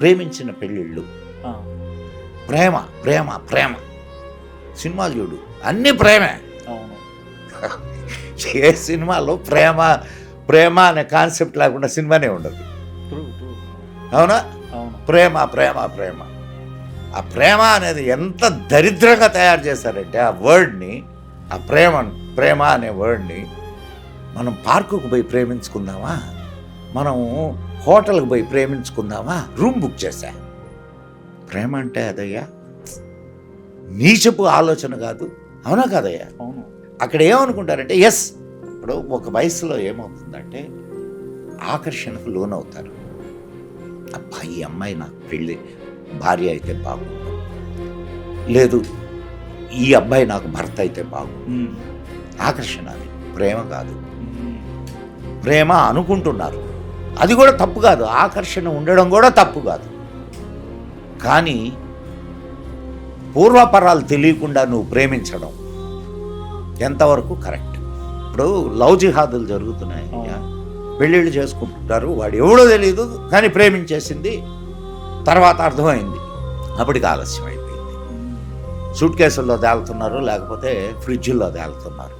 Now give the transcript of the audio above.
ప్రేమించిన పెళ్ళిళ్ళు, ఆ, ప్రేమ ప్రేమ ప్రేమ, సినిమాలు చూడు అన్నీ ప్రేమే. అవును. ఏ సినిమాలో ప్రేమ ప్రేమ అనే కాన్సెప్ట్ లేకుండా సినిమానే ఉండదు. True true. అవునా? అవును. ప్రేమ ప్రేమ ప్రేమ. ఆ ప్రేమ అనేది ఎంత దరిద్రంగా తయారు చేశారంటే ఆ వర్డ్ని, ఆ ప్రేమ అనే వర్డ్ని మనం పార్కుకు పోయి ప్రేమించుకుందామా, మనం హోటల్కి పోయి ప్రేమించుకుందామా, రూమ్ బుక్ చేశా. ప్రేమ అంటే అదయ్యా, నీచపు ఆలోచన కాదు. అవునా కాదయ్యా? అవును. అక్కడ ఏమనుకుంటారంటే ఎస్, ఇప్పుడు ఒక వయసులో ఏమవుతుందంటే ఆకర్షణకు లోనవుతారు. అబ్బా ఈ అమ్మాయి నాకు పెళ్ళి భార్య అయితే బాగుండు, లేదు ఈ అబ్బాయి నాకు భర్త అయితే బాగుండు. ఉమ్, ఆకర్షణ, అది ప్రేమ కాదు. ఉమ్, ప్రేమ అనుకుంటున్నారు, అది కూడా తప్పు కాదు. ఆకర్షణ ఉండడం కూడా తప్పు కాదు. కానీ పూర్వపరాలు తెలియకుండా నువ్వు ప్రేమించడం ఎంతవరకు కరెక్ట్? ఇప్పుడు లవ్ జిహాదులు జరుగుతున్నాయి, పెళ్ళిళ్ళు చేసుకుంటుంటారు, వాడు ఎవడో తెలియదు కానీ ప్రేమించేసింది, తర్వాత అర్థమైంది, అప్పటికి ఆలస్యం అయిపోయింది. ఉమ్. సూట్ కేసుల్లో తేలుతున్నారు, లేకపోతే ఫ్రిడ్జ్ల్లో తేలుతున్నారు.